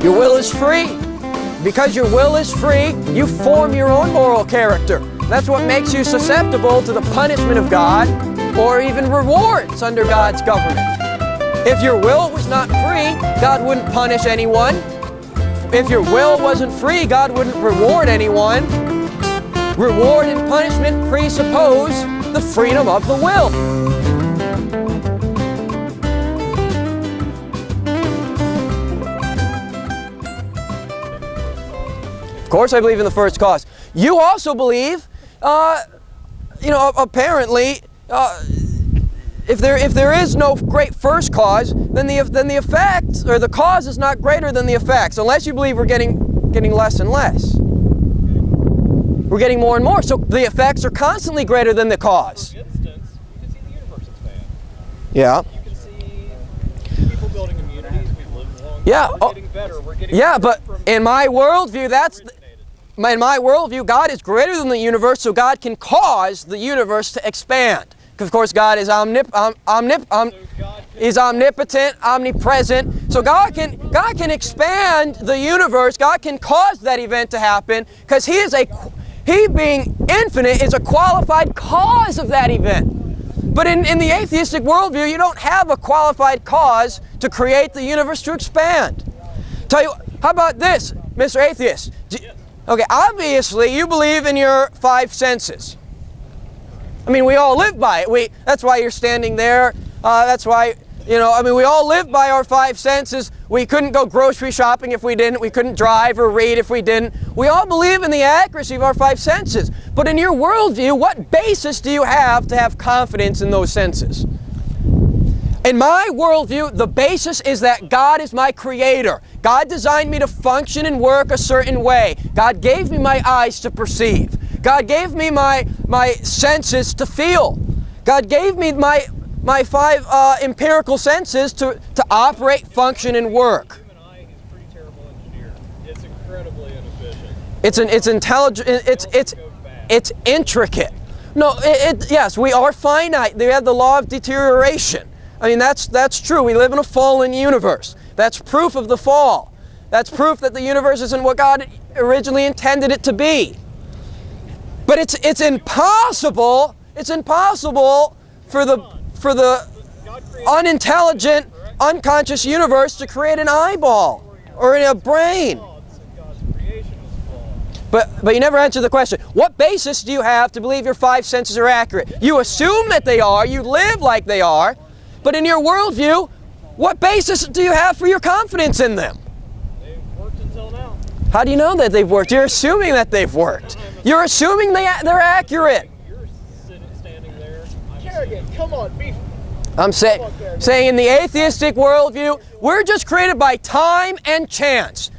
Your will is free. Because your will is free, you form your own moral character. That's what makes you susceptible to the punishment of God or even rewards under God's government. If your will was not free, God wouldn't punish anyone. If your will wasn't free, God wouldn't reward anyone. Reward and punishment presuppose the freedom of the will. Of course I believe in the first cause. You also believe, apparently, if there is no great first cause, then the effect, or the cause, is not greater than the effects, unless you believe we're getting less and less. We're getting more and more, so the effects are constantly greater than the cause. For instance, you can see the universe expand. Yeah. You can see people building communities. We've lived long. Yeah. We're getting better. We're getting yeah, better but in my worldview, in my worldview, God is greater than the universe, so God can cause the universe to expand. Because of course God is He's omnipotent, omnipresent. So God can expand the universe. God can cause that event to happen because He being infinite is a qualified cause of that event. But in the atheistic worldview, you don't have a qualified cause to create the universe to expand. Tell you, how about this, Mr. Atheist? Okay, obviously you believe in your 5 senses. I mean, we all live by it. That's why you're standing there. That's why, we all live by our 5 senses. We couldn't go grocery shopping if we didn't. We couldn't drive or read if we didn't. We all believe in the accuracy of our 5 senses. But in your worldview, what basis do you have to have confidence in those senses? In my worldview, the basis is that God is my creator. God designed me to function and work a certain way. God gave me my eyes to perceive. God gave me my senses to feel. God gave me my 5 empirical senses to operate, function, and work. The human eye is a pretty terrible engineer. It's incredibly inefficient. It's intelligent. It's intricate. No, yes, we are finite. They have the law of deterioration. I mean, that's true. We live in a fallen universe. That's proof of the fall. That's proof that the universe isn't what God originally intended it to be. But it's impossible. It's impossible for the unintelligent, unconscious universe to create an eyeball or a brain. But you never answer the question. What basis do you have to believe your 5 senses are accurate? You assume that they are. You live like they are. But in your worldview, what basis do you have for your confidence in them? They've worked until now. How do you know that they've worked? You're assuming that they've worked. You're assuming they're accurate. You're standing there. Kerrigan, come on, beef. I'm saying in the atheistic worldview, we're just created by time and chance.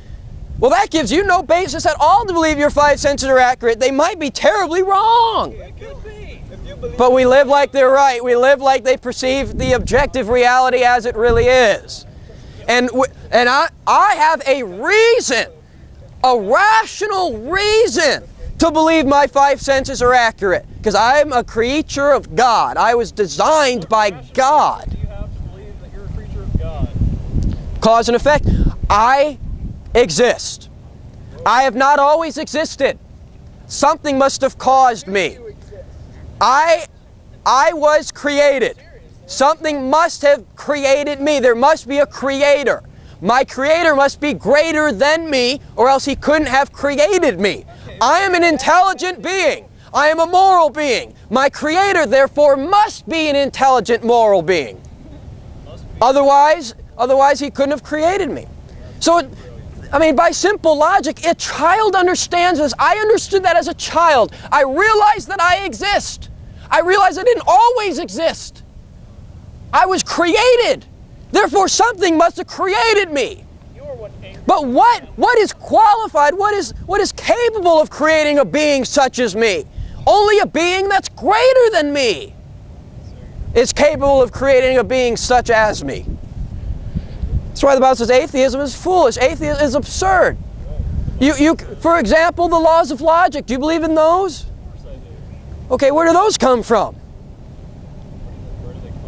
Well, that gives you no basis at all to believe your 5 senses are accurate. They might be terribly wrong. It could be. But we live like they're right. We live like they perceive the objective reality as it really is. And I have a reason, a rational reason to believe my 5 senses are accurate. Because I'm a creature of God. I was designed by God. You have to believe that you're a creature of God. Cause and effect. I exist. I have not always existed. Something must have caused me. I was created. Something must have created me. There must be a creator. My creator must be greater than me, or else he couldn't have created me. I am an intelligent being. I am a moral being. My creator, therefore, must be an intelligent, moral being. Otherwise he couldn't have created me. So, by simple logic, a child understands this. I understood that as a child. I realized that I exist. I realized I didn't always exist. I was created. Therefore, something must have created me. But what is qualified, what is capable of creating a being such as me? Only a being that's greater than me is capable of creating a being such as me. That's why the Bible says atheism is foolish. Atheism is absurd. For example, the laws of logic. Do you believe in those? Okay, where do those come from?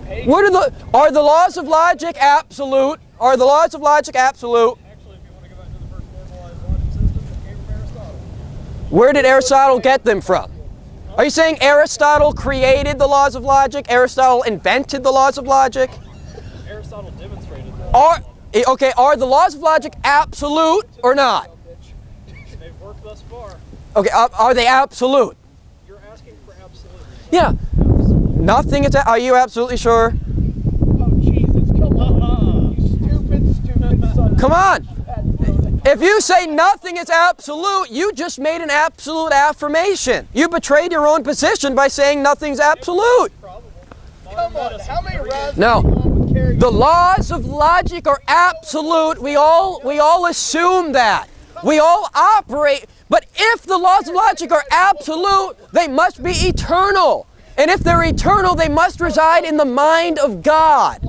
Are the laws of logic absolute? Are the laws of logic absolute? Actually, if you want to go back Where did Aristotle get them from? Are you saying Aristotle created the laws of logic? Aristotle invented the laws of logic? Aristotle demonstrated that. Are the laws of logic absolute or not? They've worked thus far. Okay, are they absolute? You're asking for absolute. Yeah. Nothing is. Are you absolutely sure? Oh, Jesus, come on. You stupid son. Come on. If you say nothing is absolute, you just made an absolute affirmation. You betrayed your own position by saying nothing's absolute. Come on, how many rides No. are you on with Carrie? The laws of logic are absolute. We all assume that. We all operate. But if the laws of logic are absolute, they must be eternal. And if they're eternal, they must reside in the mind of God.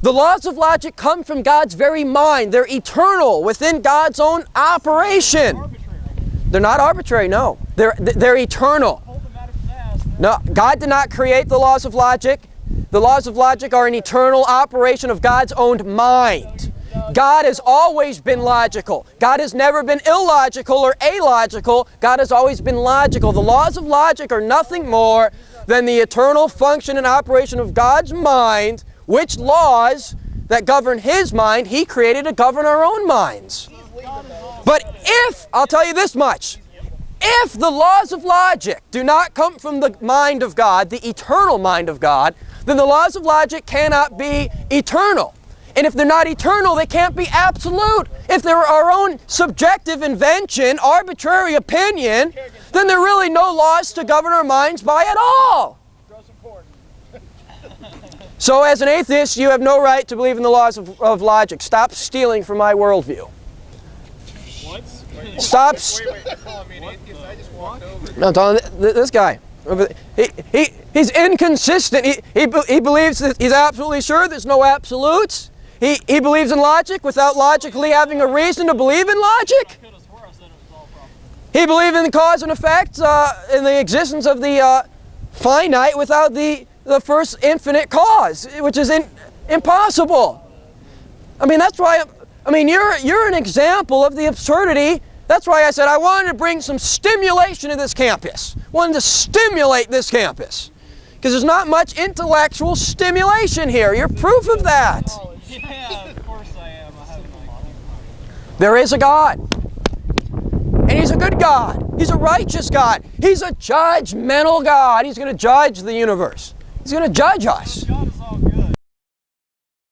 The laws of logic come from God's very mind. They're eternal within God's own operation. They're not arbitrary, no. They're eternal. No, God did not create the laws of logic. The laws of logic are an eternal operation of God's own mind. God has always been logical. God has never been illogical or illogical. God has always been logical. The laws of logic are nothing more than the eternal function and operation of God's mind, which laws that govern His mind, He created to govern our own minds. But I'll tell you this much, if the laws of logic do not come from the mind of God, the eternal mind of God, then the laws of logic cannot be eternal. And if they're not eternal, they can't be absolute. If they're our own subjective invention, arbitrary opinion, then there are really no laws to govern our minds by at all. So as an atheist, you have no right to believe in the laws of logic. Stop stealing from my worldview. What? Stop. Wait, you're calling me an atheist? I just walked over. No, I'm telling this guy. He's inconsistent. He believes that he's absolutely sure there's no absolutes. He believes in logic without logically having a reason to believe in logic. He believes in the cause and effect, in the existence of the finite without the first infinite cause, which is impossible. I mean, that's why. I mean, you're an example of the absurdity. That's why I said I wanted to bring some stimulation to this campus. Wanted to stimulate this campus. Because there's not much intellectual stimulation here. You're proof of that. Yeah, of course I am. I have no idea. There is a God. And He's a good God. He's a righteous God. He's a judgmental God. He's going to judge the universe. He's going to judge us. God is